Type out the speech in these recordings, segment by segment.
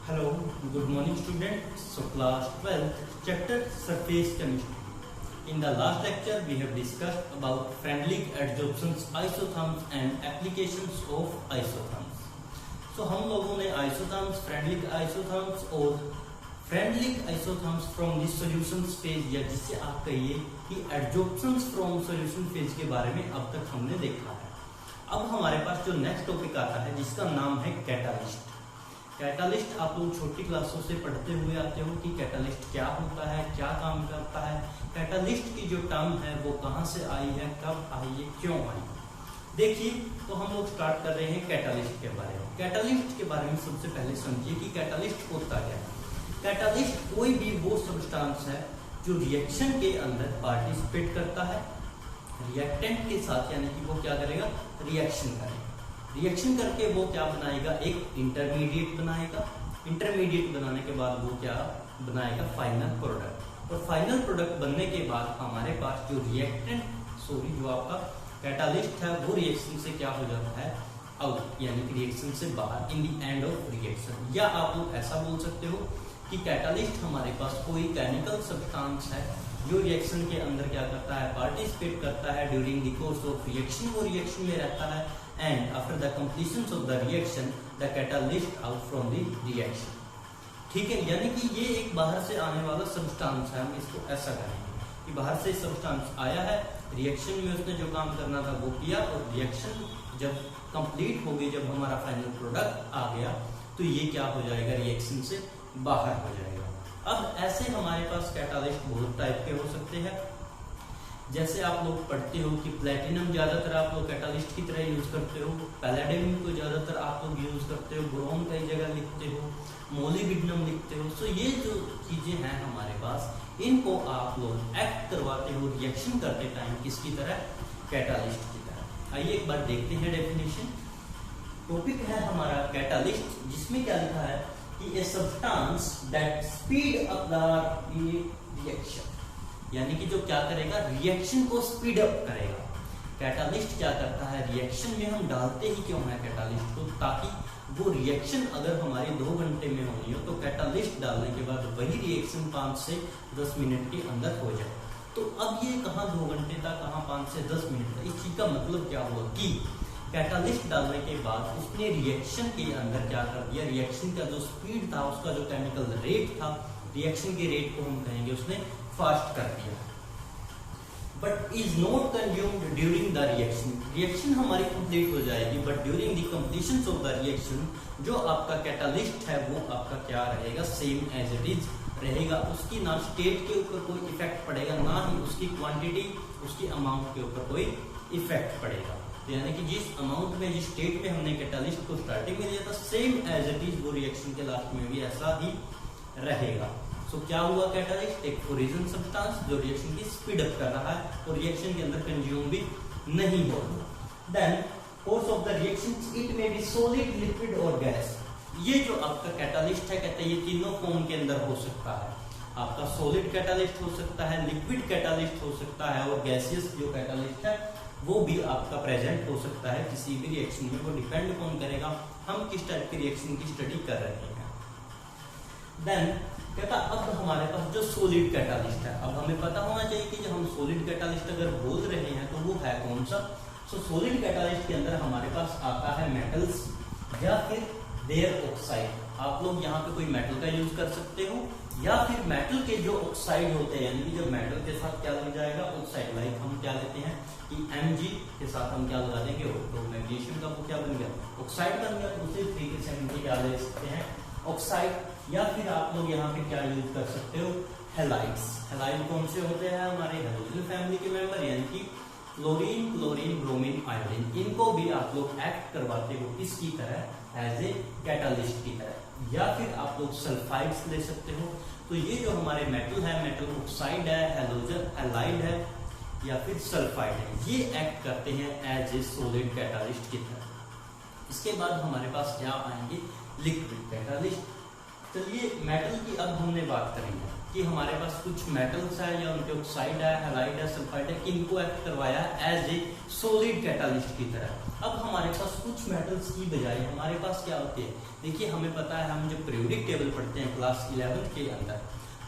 Hello, good morning students. So class 12th, chapter surface chemistry. In the last lecture, we have discussed about Freundlich adsorptions, isotherms and applications of isotherms. So हम लोगों ने isotherms, Freundlich isotherms और Freundlich isotherms from the solution phase या जिसे आप कहिए कि adsorptions from solution phase के बारे में अब तक हमने देखा है। अब हमारे पास जो नेक्स्ट टॉपिक आता है जिसका नाम है कैटालिस्ट। कैटालिस्ट आप लोग छोटी क्लासों से पढ़ते हुए आते हो कि कैटालिस्ट क्या होता है, क्या काम करता है। कैटालिस्ट की जो टर्म है वो कहाँ से आई है, कब आई है, क्यों आई। देखिए, तो हम लोग स्टार्ट कर रहे हैं कैटालिस्ट के बारे में। कैटालिस्ट के बारे में सबसे पहले समझिए कि कैटालिस्ट होता क्या है। कैटालिस्ट कोई भी वो सब्सटेंस है जो रिएक्शन के अंदर पार्टिसिपेट करता है रिएक्टेंट के साथ, यानी कि वो क्या करेगा, रिएक्शन करेगा। रिएक्शन करके वो क्या बनाएगा, एक इंटरमीडिएट बनाएगा। इंटरमीडिएट बनाने के बाद वो क्या बनाएगा, फाइनल प्रोडक्ट। और फाइनल प्रोडक्ट बनने के बाद हमारे पास जो जो आपका कैटालिस्ट है वो रिएक्शन से क्या हो जाता है, आउट, यानी कि रिएक्शन से बाहर, in the end of reaction. या आप लोग ऐसा बोल सकते हो कि कैटालिस्ट हमारे पास कोई केमिकल सब्सटेंस है जो रिएक्शन के अंदर क्या करता है, पार्टिसिपेट करता है during the course of reaction. वो रिएक्शन में रहता है and after the completion of the reaction the catalyst out from the reaction। ठीक है, यानी कि ये एक बाहर से आने वाला सब्सटेंस है। हम इसको ऐसा करेंगे कि बाहर से सब्सटेंस आया है, रिएक्शन में उसने जो काम करना था वो किया, और रिएक्शन जब कंप्लीट हो गई, जब हमारा फाइनल प्रोडक्ट आ गया, तो ये क्या हो जाएगा, रिएक्शन से बाहर हो जाएगा। अब ऐसे हमारे पास कैटालिस्ट बहुत टाइप के हो सकते हैं। जैसे आप लोग पढ़ते हो कि प्लेटिनम ज्यादातर आप लोग कैटालिस्ट की तरह यूज करते हो, पैलेडियम को ज्यादातर आप लोग यूज करते हो, ब्रोम कई जगह लिखते हो, मोलिब्डेनम लिखते हो। सो ये जो चीजें हैं हमारे पास, इनको आप लोग एक्ट करवाते हो रिएक्शन करते टाइम किसकी तरह, कैटालिस्ट की तरह। आइए एक बार देखते हैं डेफिनेशन। टॉपिक है हमारा कैटालिस्ट, जिसमें क्या लिखा है कि a substance that speed up the reaction, यानी कि जो क्या करेगा, रिएक्शन को स्पीड अप करेगा। कैटालिस्ट क्या करता है, रिएक्शन में हम डालते ही क्यों है कैटालिस्ट को, ताकि वो रिएक्शन अगर हमारी 2 घंटे में होनी हो तो कैटालिस्ट डालने के बाद वही रिएक्शन 5 से 10 मिनट के अंदर हो जाए। तो अब ये कहाँ 2 घंटे था, कहाँ 5 से 10 मिनट था। इस चीज का मतलब क्या हुआ कि कैटालिस्ट डालने के बाद उसने रिएक्शन के अंदर क्या कर दिया, रिएक्शन का जो स्पीड था, उसका जो केमिकल रेट था, रिएक्शन के रेट को हम कहेंगे उसने फास्ट कर दिया। But is not consumed during the reaction. Reaction हमारी कंप्लीट हो जाएगी, but during the completion of the reaction जो आपका कैटालिस्ट है वो आपका क्या रहेगा, सेम एज इट इज रहेगा। उसकी ना स्टेट के ऊपर कोई इफेक्ट पड़ेगा, ना ही उसकी क्वांटिटी, उसकी अमाउंट के ऊपर कोई इफेक्ट पड़ेगा। यानी कि जिस अमाउंट में, जिस स्टेट में हमने कैटालिस्ट को स्टार्टिंग में लिया था, सेम एज इट इज वो रिएक्शन के लास्ट में भी ऐसा ही रहेगा। सो क्या हुआ, कैटालिस्ट एक ओरिजिन सब्सटेंस जो रिएक्शन की स्पीड अप कर रहा है और रिएक्शन के अंदर कंज्यूम भी नहीं हो रहा। Then course of the reaction, it may be solid, liquid और गैस। ये जो आपका कैटालिस्ट है, कहते हैं ये तीनों फॉर्म के अंदर हो सकता है। आपका सॉलिड कैटालिस्ट हो सकता है, लिक्विड कैटालिस्ट हो सकता है, और गैसियस जो कैटालिस्ट है वो भी आपका प्रेजेंट हो सकता है किसी भी रिएक्शन में। वो डिपेंड कौन करेगा, हम किस टाइप की रिएक्शन की स्टडी कर रहे हैं। देन कहता अब हमारे पास जो सॉलिड कैटालिस्ट है, अब हमें पता होना चाहिए कि जब हम सॉलिड कैटालिस्ट अगर बोल रहे हैं तो वो है कौन सा। सो सॉलिड कैटालिस्ट के अंदर हमारे पास आता है मेटल्स या फिर देयर ऑक्साइड। आप लोग यहाँ पे कोई मेटल का यूज कर सकते हो, या फिर मेटल के जो ऑक्साइड होते हैं, यानी कि जब मेटल के साथ क्या लग जाएगा, ऑक्साइड। लाइक हम क्या लेते हैं कि Mg के साथ हम क्या लगा देंगे, तो मैग्नीशियम का वो क्या बन गया, ऑक्साइड बन गया। तो उसी तरीके से हम क्या ले सकते हैं, ऑक्साइड। या फिर आप लोग यहाँ पे क्या यूज कर सकते हो, हैलाइड्स। हैलाइड कौन से होते हैं, हमारे हैलोजन फैमिली के मेंबर, यानी कि क्लोरीन, क्लोरीन, ब्रोमीन, आयोडीन। इनको भी आप लोग एक्ट करवाते हो किसकी तरह, एज ए कैटालिस्ट की तरह। या फिर आप लोग सल्फाइड्स ले सकते हो। तो ये जो हमारे मेटल है, मेटल ऑक्साइड है, हैलोजन, हैलाइड है, या फिर सल्फाइड है, ये एक्ट करते हैं एज ए सॉलिड कैटालिस्ट की तरह। इसके बाद हमारे पास क्या आएंगे, लिक्विड कैटालिस्ट। चलिए मेटल की अब हमने बात करेंगे कि हमारे पास कुछ मेटल्स है या उनके ऑक्साइड है, हैलाइड है, सल्फाइड है, इनको एक्ट करवाया एज ए सॉलिड कैटालिस्ट की तरह। अब हमारे पास कुछ मेटल्स की बजाय हमारे पास क्या होते हैं, देखिए हमें पता है, हम जब पीरियोडिक टेबल पढ़ते हैं क्लास 11 के अंदर,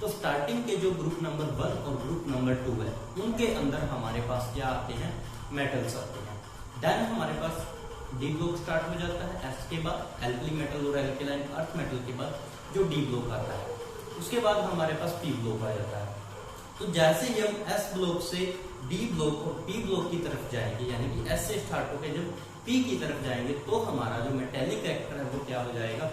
तो स्टार्टिंग के जो ग्रुप नंबर 1 और ग्रुप नंबर 2 है उनके अंदर हमारे पास क्या आते हैं, मेटल्स आते हैं। देन हमारे पास डी ब्लॉक स्टार्ट हो जाता है, एस के बाद एल्कली मेटल और एल्केलाइन अर्थ मेटल के बाद जो डी ब्लॉक आता है, उसके बाद हमारे पास पी ब्लॉक आ जाता है। तो जैसे ही हम एस ब्लॉक से डी ब्लॉक और पी ब्लॉक की तरफ जाएंगे, यानी कि एस से स्टार्ट होकर जब पी की तरफ जाएंगे, तो हमारा जो मेटेलिक कैरेक्टर है वो क्या हो जाएगा,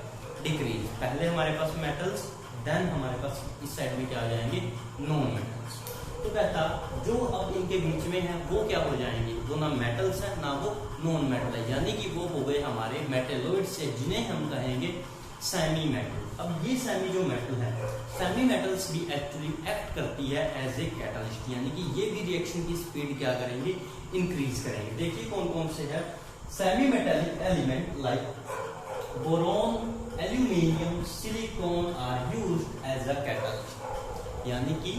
डिक्रीज। पहले हमारे पास मेटल्स, देन हमारे पास इस साइड में क्या आ जाएंगे, नॉन मेटल्स। तो कहता जो अब इनके बीच में है वो क्या हो जाएंगे, वो ना मेटल्स है ना वो नॉन मेटल है, यानी कि वो हो गए हमारे मेटेलॉइड से, जिन्हें हम कहेंगे सेमी मेटल। अब ये सेमी जो मेटल है, सेमी मेटल्स भी एक्चुअली एक्ट करती है एज ए कैटालिस्ट, यानी कि ये भी रिएक्शन की स्पीड क्या करेंगे, इंक्रीज करेंगे। देखिए कौन कौन से है semi metallic element, like boron, aluminium, silicon are used as a catalyst. यानी कि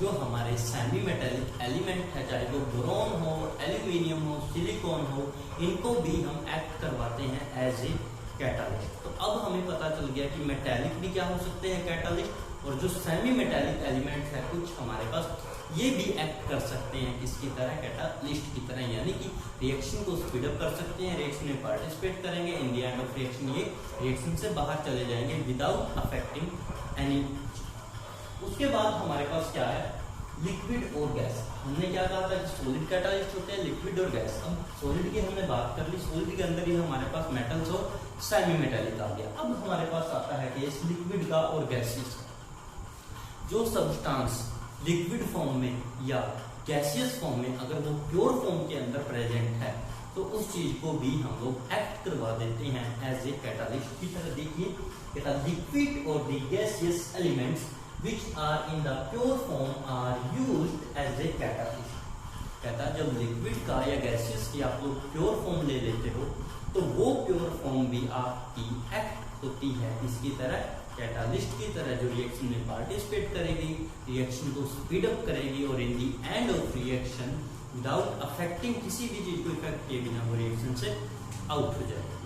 जो हमारे सेमी मेटेलिक एलिमेंट है, चाहे वो बोरॉन हो, एल्यूमिनियम हो, सिलिकॉन हो, इनको भी हम एक्ट करवाते हैं एज ए कैटालिस्ट। तो अब हमें पता चल गया कि मेटेलिक भी क्या हो सकते हैं, कैटालिस्ट, और जो सेमी मेटेलिक एलिमेंट है कुछ हमारे पास, ये भी एक्ट कर सकते हैं किसकी तरह, कैटालिस्ट की तरह, यानी कि रिएक्शन को स्पीड अप कर सकते हैं, रिएक्शन में पार्टिसिपेट करेंगे, in the end of reaction ये रिएक्शन से बाहर चले जाएंगे विदाउट अफेक्टिंग एनी। उसके बाद हमारे पास क्या है, लिक्विड और गैस। हमने क्या कहा था कि सॉलिड कैटालिस्ट होते हैं, लिक्विड और गैस। अब सॉलिड की हमने बात कर ली, सॉलिड के अंदर ही हमारे पास मेटल्स और सेमी मेटेलिक आ गया। अब हमारे पास आता है केस लिक्विड का और गैसियस का। जो सब्सटेंस लिक्विड फॉर्म में या गैसियस फॉर्म में अगर वो प्योर फॉर्म के अंदर प्रेजेंट है, तो उस चीज को भी हम लोग एक्ट करवा देते हैं एज ए कैटालिस्ट की तरह। देखिए लिक्विड और the gaseous elements which are in the pure form are used as a catalyst। कहता है जब लिक्विड का या गैसेस की आप लोग प्योर फॉर्म ले लेते हो, तो वो प्योर फॉर्म भी आपकी एक्ट होती है इसकी तरह, कैटालिस्ट की तरह, जो रिएक्शन में पार्टिसिपेट करेगी, रिएक्शन को स्पीड अप करेगी, और in the end of reaction without affecting, किसी भी चीज को इफेक्ट किए बिना वो रिएक्शन से आउट हो जाएगी।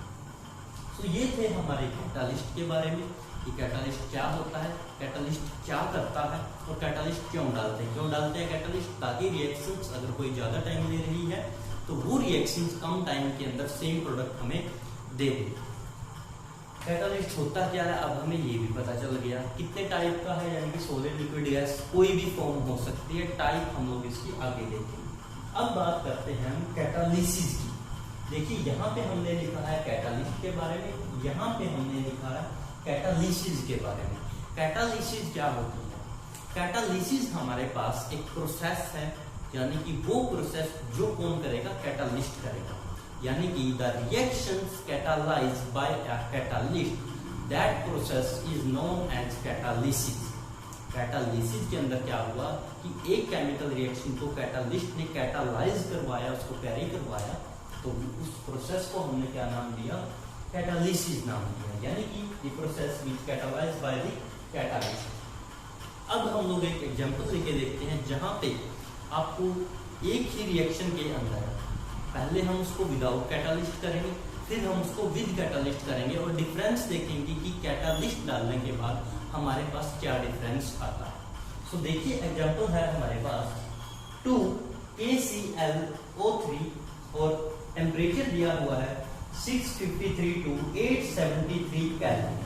तो ये थे हमारे कैटालिस्ट के बारे में कि कैटालिस्ट क्या होता है, कैटालिस्ट क्या करता है, और कैटालिस्ट क्यों डालते हैं। क्यों डालते हैं कैटालिस्ट, ताकि रिएक्शंस अगर कोई ज्यादा टाइम ले रही है तो वो रिएक्शंस कम टाइम के अंदर सेम प्रोडक्ट हमें दे दे। कैटालिस्ट होता क्या है, अब हमें ये भी पता चल गया कितने टाइप का है, यानी कि सॉलिड, लिक्विड, गैस, कोई भी फॉर्म हो सकती है, टाइप हम लोग इसकी आगे देखेंगे। अब बात करते हैं हम कैटालिसिस की। देखिए यहाँ पे हमने लिखा है कैटालिस्ट के बारे में, यहाँ पे हमने लिखा है कैटालिसिस के बारे में। कैटालिसिस क्या होती है, कैटालिसिस हमारे पास एक प्रोसेस है, यानी कि वो प्रोसेस जो कौन करेगा, कैटालिस्ट करेगा। यानी कि the reactions catalysed by a catalyst, that process is known as catalysis. Catalysis के अंदर क्या हुआ कि एक केमिकल रिएक्शन को कैटालिस्ट ने कैटालाइज करवाया, उसको कैरी करवाया, तो उस प्रोसेस को हमने क्या नाम दिया, कैटालिसिस नाम दिया, यानी कि the process which catalysed by the catalyst. अब हम लोग एक एग्जांपल लेके देखते हैं जहां पे आपको एक ही रिएक्शन के अंदर पहले हम उसको विदाउट कैटालिस्ट करेंगे, फिर हम उसको विद कैटालिस्ट करेंगे, और डिफरेंस देखेंगे कि कैटालिस्ट डालने के बाद हमारे पास क्या डिफरेंस आता है। सो देखिए एग्जांपल है हमारे पास 2KClO3 और टेम्परेचर दिया हुआ है 653 to 873 केल्विन।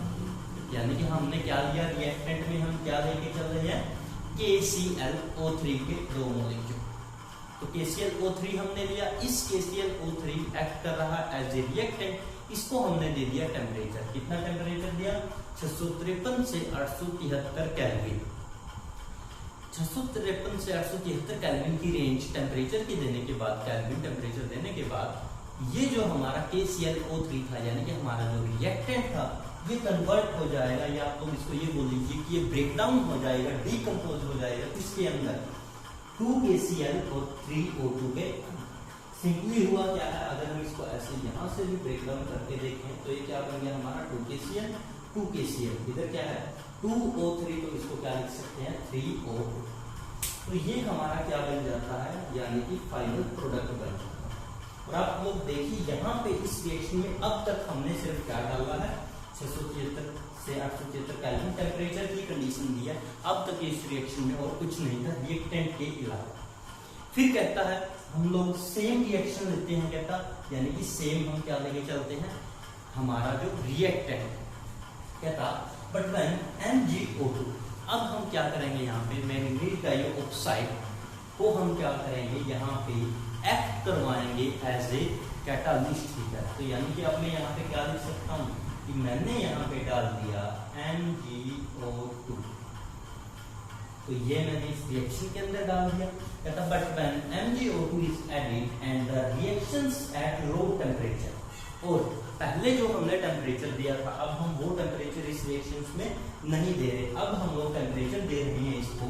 यानी कि हमने क्या लिया, रिएक्टेंट में हम क्या लेके चल रहे हैं, KClO3 के 2 मॉलिक्यूल। तो KClO3 हमने लिया, इस KClO3 एक्ट कर रहा है एज ए रिएक्टेंट, इसको हमने दे दिया टेम्परेचर। कितना टेम्परेचर दिया, 653 से 873 केल्विन। 653 से 873 केल्विन की रेंज टेम्परेचर की देने के बाद, केल्विन टेम्परेचर देने के बाद, ये जो हमारा KClO3 था, यानी कि हमारा जो रिएक्टेंट था, ये कन्वर्ट हो जाएगा, या आप लोग इसको ये बोल लीजिए कि ये ब्रेक डाउन हो जाएगा, डीकंपोज हो जाएगा इसके अंदर 2KCl और 3O2 के। सिंपली हुआ क्या है, अगर हम इसको ऐसे यहाँ से भी ब्रेक डाउन करके देखें तो ये क्या बन गया हमारा 2KCl 2KCl, इधर क्या है 2O3, तो इसको क्या लिख सकते हैं 3O2। तो ये हमारा क्या बन जाता है, यानी कि फाइनल प्रोडक्ट बन जाता है। और आप लोग देखिए यहाँ पे इस रिएक्शन में अब तक हमने सिर्फ क्या डाला है 673 से 873 केल्विन टेम्परेचर की कंडीशन दी है। अब तक इस रिएक्शन में और कुछ नहीं था रिएक्टेंट के अलावा। फिर कहता है हम लोग सेम रिएक्शन लेते हैं, कहता यानी कि सेम हम क्या लेके चलते हैं हमारा जो रिएक्टेंट है, कहता बट व्हेन MgO2, अब हम क्या करेंगे यहाँ पे मैंगनीज डाइऑक्साइड को हम क्या करेंगे यहाँ पे एक्ट करवाएंगे एज ए कैटालिस्ट की तरह। तो यानी कि अब मैं यहाँ पे क्या लिख सकता हूँ कि मैंने यहाँ पे डाल दिया MgO2, तो ये मैंने इस रिएक्शन के अंदर डाल दिया। कहता but when MgO2 is added and the reactions at low temperature, और पहले जो हमने टेम्परेचर दिया था अब हम वो टेम्परेचर इस रिएक्शंस में नहीं दे रहे, अब हम लोग टेम्परेचर दे रहे हैं इसको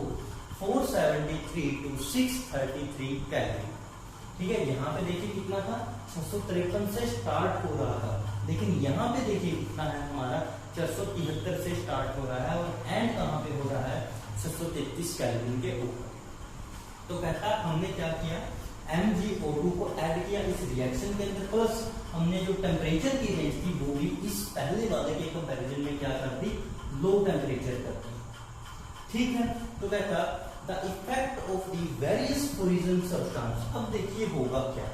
473 to 633 केल्विन। ठीक है, यहाँ पे देखिए कितना था 653 से स्टार्ट हो रहा था, लेकिन यहाँ पे देखिए कितना है हमारा 473 से स्टार्ट हो रहा है और एंड कहाँ पे हो रहा है 633 केल्विन के ऊपर। तो कहता हमने क्या किया MgO2 को ऐड किया इस रिएक्शन के अंदर, प्लस हमने जो टेम्परेचर की रेंज थी वो भी इस पहले वाले के कंपैरिजन में क्या कर दी लो टेम्परेचर कर दी। ठीक है, तो कहता the effect of the various fusion substance. अब देखिए होगा क्या,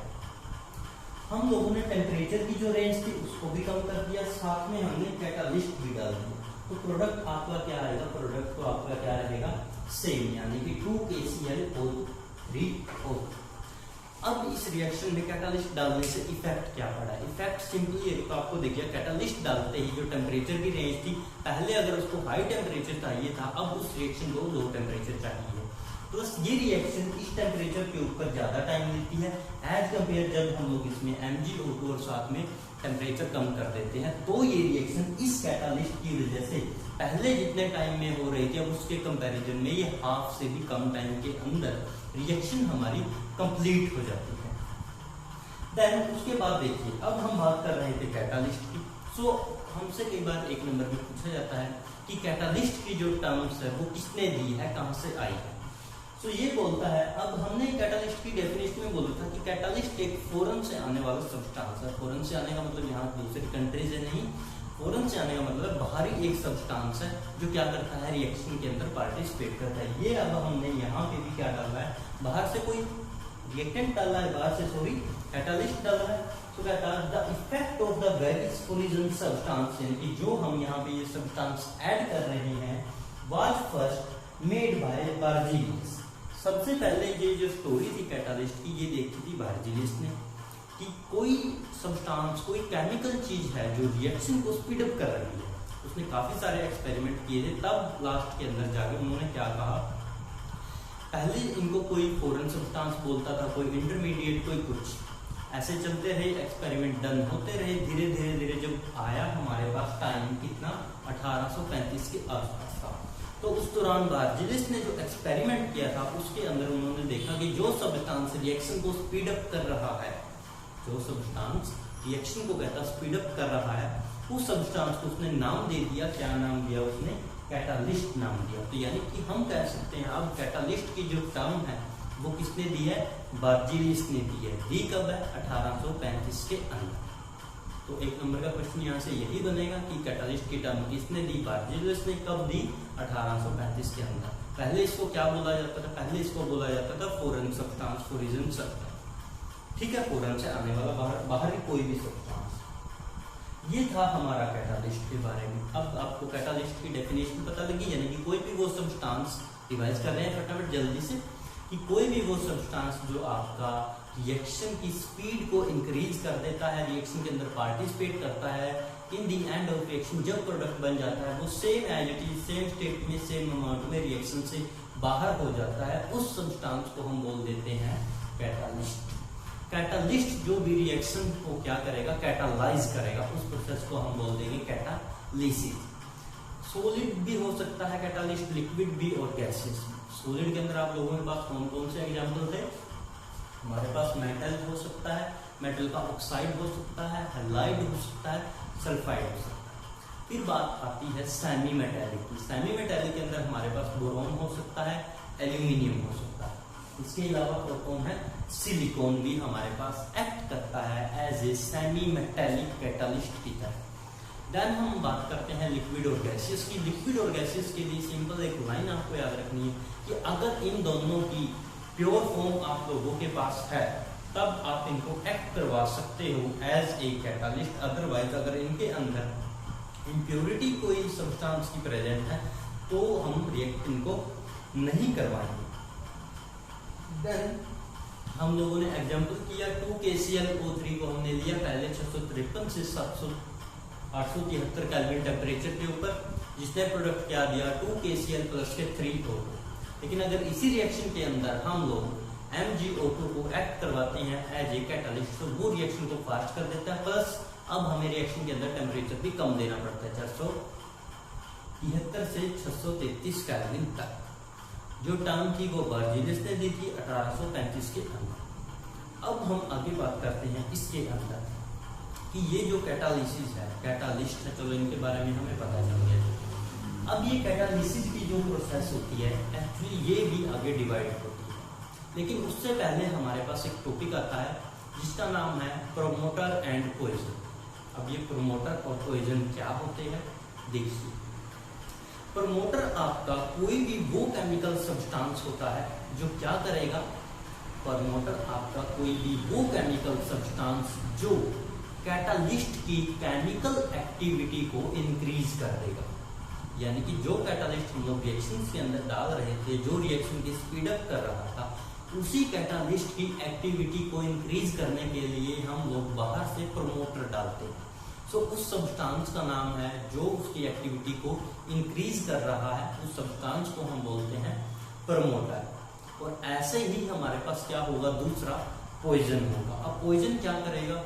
हम लोगों ने टेम्परेचर की जो रेंज थी उसको भी कम कर दिया, साथ में हमने कैटालिस्ट भी डाल दिया, तो प्रोडक्ट आपका क्या आएगा, प्रोडक्ट तो आपका क्या रहेगा सेम, यानी कि 2KClO3O। अब इस रिएक्शन में कैटालिस्ट डालने से इफेक्ट क्या पड़ा है, इफेक्ट सिंपली एक तो आपको देखिए कैटालिस्ट डालते ही जो टेम्परेचर की रेंज थी पहले अगर उसको हाई टेम्परेचर चाहिए था अब उस रिएक्शन को लो टेम्परेचर चाहिए, तो ये रिएक्शन इस टेम्परेचर के ऊपर ज्यादा टाइम लेती है एज कम्पेयर जब हम लोग इसमें MgO2 और साथ में टेम्परेचर कम कर देते हैं, तो ये रिएक्शन इस कैटालिस्ट की वजह से पहले जितने टाइम में हो रही थी अब उसके कंपैरिजन में ये हाफ से भी कम टाइम के अंदर रिएक्शन हमारी कंप्लीट हो जाती है। देन उसके बाद देखिए अब हम बात कर रहे थे कैटालिस्ट की। सो हमसे कई बार एक नंबर में पूछा जाता है कि कैटालिस्ट की जो टर्म्स है वो किसने दी है, कहां से आई है। सो ये बोलता है, अब हमने कैटालिस्ट की डेफिनेशन में बोला था कि कैटालिस्ट एक फॉरेन से आने वाला सब्सटेंस है। फॉरेन से आने का मतलब यहाँ दूसरी कंट्री से नहीं, फॉरेन से आने का मतलब बाहरी एक सब्सटेंस है जो क्या करता है रिएक्शन के अंदर पार्टिसिपेट करता है। ये अब हमने यहाँ पे भी क्या डाला है, बाहर से कोई रिएक्टेंट डाला है, बाहर से सॉरी कैटालिस्ट डाला है। तो कहता है the effect of the various collision substance, यानी कि जो हम यहाँ पे ये सब्सटेंस ऐड कर रहे हैं वाज फर्स्ट मेड बाय बार्जेलियस। सबसे पहले ये जो स्टोरी थी कैटालिस्ट की ये देखी थी बार्जेलियस ने कि कोई सब्सटेंस कोई केमिकल चीज है जो रिएक्शन को स्पीड अप कर रही है। उसने काफी सारे एक्सपेरिमेंट किए थे, तब लास्ट के अंदर जाकर उन्होंने क्या कहा, पहले इनको कोई फॉरेन सब्सटेंस बोलता था, कोई इंटरमीडिएट, कोई कुछ, ऐसे चलते रहे एक्सपेरिमेंट डन होते रहे, धीरे धीरे धीरे जब आया हमारे पास टाइम कितना 1835 के आसपास था, तो उस दौरान बार्जेलियस ने जो एक्सपेरिमेंट किया था उसके अंदर उन्होंने देखा कि जो सब्सटेंस रिएक्शन को स्पीड अप कर रहा है, जो सब्सटेंस रिएक्शन को कहता स्पीड अप कर रहा है, उस सब्सटेंस को उसने नाम दे दिया। क्या नाम दिया उसने, कैटालिस्ट नाम दिया। तो यानी कि हम कह सकते हैं अब कैटालिस्ट की जो टर्म है वो किसने दी है, बार्जेलियस ने दी है। दी कब है, 1835 के अंदर। तो एक नंबर का क्वेश्चन यहाँ से यही बनेगा कि कैटालिस्ट की टर्म किसने दी, बार्जेलियस ने। कब दी, 1835 के अंदर। पहले इसको क्या बोला जाता था, पहले इसको बोला जाता था फॉरेन सब्सटेंस, फॉरिजन सब्सटेंस। ठीक है, फॉरेन से आने वाला बाहरी कोई भी सब्सटेंस। ये था हमारा कैटालिस्ट के बारे में। अब आपको कैटालिस्ट की डेफिनेशन पता लगी, यानी कि कोई भी वो सब्सटेंस, रिवाइज कर रहे हैं फटाफट जल्दी से, कि कोई भी वो सब्सटेंस जो आपका रिएक्शन की स्पीड को इंक्रीज कर देता है, रिएक्शन के अंदर पार्टिसिपेट करता है, in the end of reaction जब प्रोडक्ट बन जाता है वो same as it is, same state में, सेम अमाउंट में रिएक्शन से बाहर हो जाता है, उस सब्सटेंस को हम बोल देते हैं कैटालिस्ट। कैटालिस्ट जो भी रिएक्शन को क्या करेगा, कैटालाइज करेगा, उस प्रोसेस को हम बोल देंगे कैटालिसिस। सॉलिड भी हो सकता है कैटालिस्ट, लिक्विड भी और गैसेस। सॉलिड के अंदर आप लोगों के पास कौन कौन से एग्जाम्पल थे, हमारे पास मेटल हो सकता है, मेटल का ऑक्साइड हो सकता है, हैलाइड हो सकता है, सल्फाइड हो सकता है। फिर बात आती है सेमी मेटालिक की। सेमी मेटालिक के अंदर हमारे पास बोरॉन हो सकता है, एल्यूमिनियम हो सकता है। इसके अलावा और कौन है, सिलिकॉन भी हमारे पास एक्ट करता है as a semi metallic catalyst की तरह। देन हम बात करते हैं लिक्विड और गैसियस की। लिक्विड और गैसियस के लिए सिंपल एक लाइन आपको याद रखनी है कि अगर इन दोनों की प्योर फॉर्म आप लोगों के पास है तब आप इनको एक्ट करवा सकते हो एज ए कैटालिस्ट। अदरवाइज अगर इनके अंदर इम्प्योरिटी कोई सब्सटेंस की प्रेजेंट है तो हम रिएक्ट इनको नहीं करवाएंगे। देन हम लोगों ने एग्जांपल किया 2KClO3 को हमने लिया पहले 653 से 873 केल्विन टेम्परेचर के ऊपर, जिसने प्रोडक्ट क्या दिया 2KCl प्लस के 3O। लेकिन अगर इसी रिएक्शन के अंदर हम लोग MgO2 को एक्ट करवाते हैं एज ए कैटालिस्ट तो वो रिएक्शन को फास्ट कर देता है, प्लस अब हमें रिएक्शन के अंदर टेम्परेचर भी कम देना पड़ता है 473 से 633 केल्विन तक। जो टर्म थी वो बर्जीलियस ने दी थी 1835 के अंदर। अब हम आगे बात करते हैं इसके अंदर कि ये जो कैटालिसिस है, कैटालिस्ट है, चलो इनके बारे में हमें पता चल गया। अब ये कैटालिसिस की जो प्रोसेस होती है एक्चुअली ये भी आगे डिवाइड होती है, लेकिन उससे पहले हमारे पास एक टॉपिक आता है जिसका नाम है प्रोमोटर एंड पॉइजन। अब ये प्रोमोटर और पॉइजन क्या होते हैं देखिए। प्रोमोटर आपका कोई भी वो केमिकल सब्सटेंस होता है जो क्या करेगा, प्रोमोटर आपका कोई भी वो केमिकल सब्सटेंस जो कैटालिस्ट की केमिकल एक्टिविटी को इंक्रीज कर देगा। यानी कि जो कैटालिस्ट हम लोग रिएक्शन के अंदर डाल रहे थे, जो रिएक्शन की स्पीड अप कर रहा था, उसी कैटालिस्ट की एक्टिविटी को इंक्रीज करने के लिए हम लोग बाहर से प्रोमोटर डालते हैं। सो उस सब्सटेंस का नाम है जो उसकी एक्टिविटी को इंक्रीज कर रहा है, उस सब्सटेंस को हम बोलते हैं प्रोमोटर। और ऐसे ही हमारे पास क्या होगा, दूसरा पॉइजन होगा। अब पॉइजन क्या करेगा,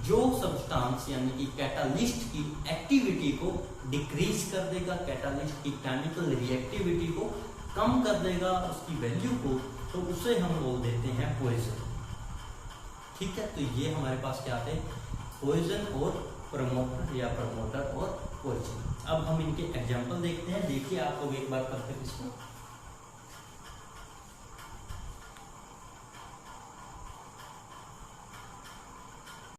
जो सब्सटेंस यानी कि कैटालिस्ट की एक्टिविटी को डिक्रीज कर देगा, कैटालिस्ट की केमिकल रिएक्टिविटी को कम कर देगा, उसकी वैल्यू को, तो उसे हम बोल देते हैं पॉइजन। ठीक है, तो ये हमारे पास क्या थे, पॉइजन और प्रमोटर या प्रमोटर और पॉइजन। अब हम इनके एग्जाम्पल देखते हैं। देखिए आप लोग एक बार करते इसको।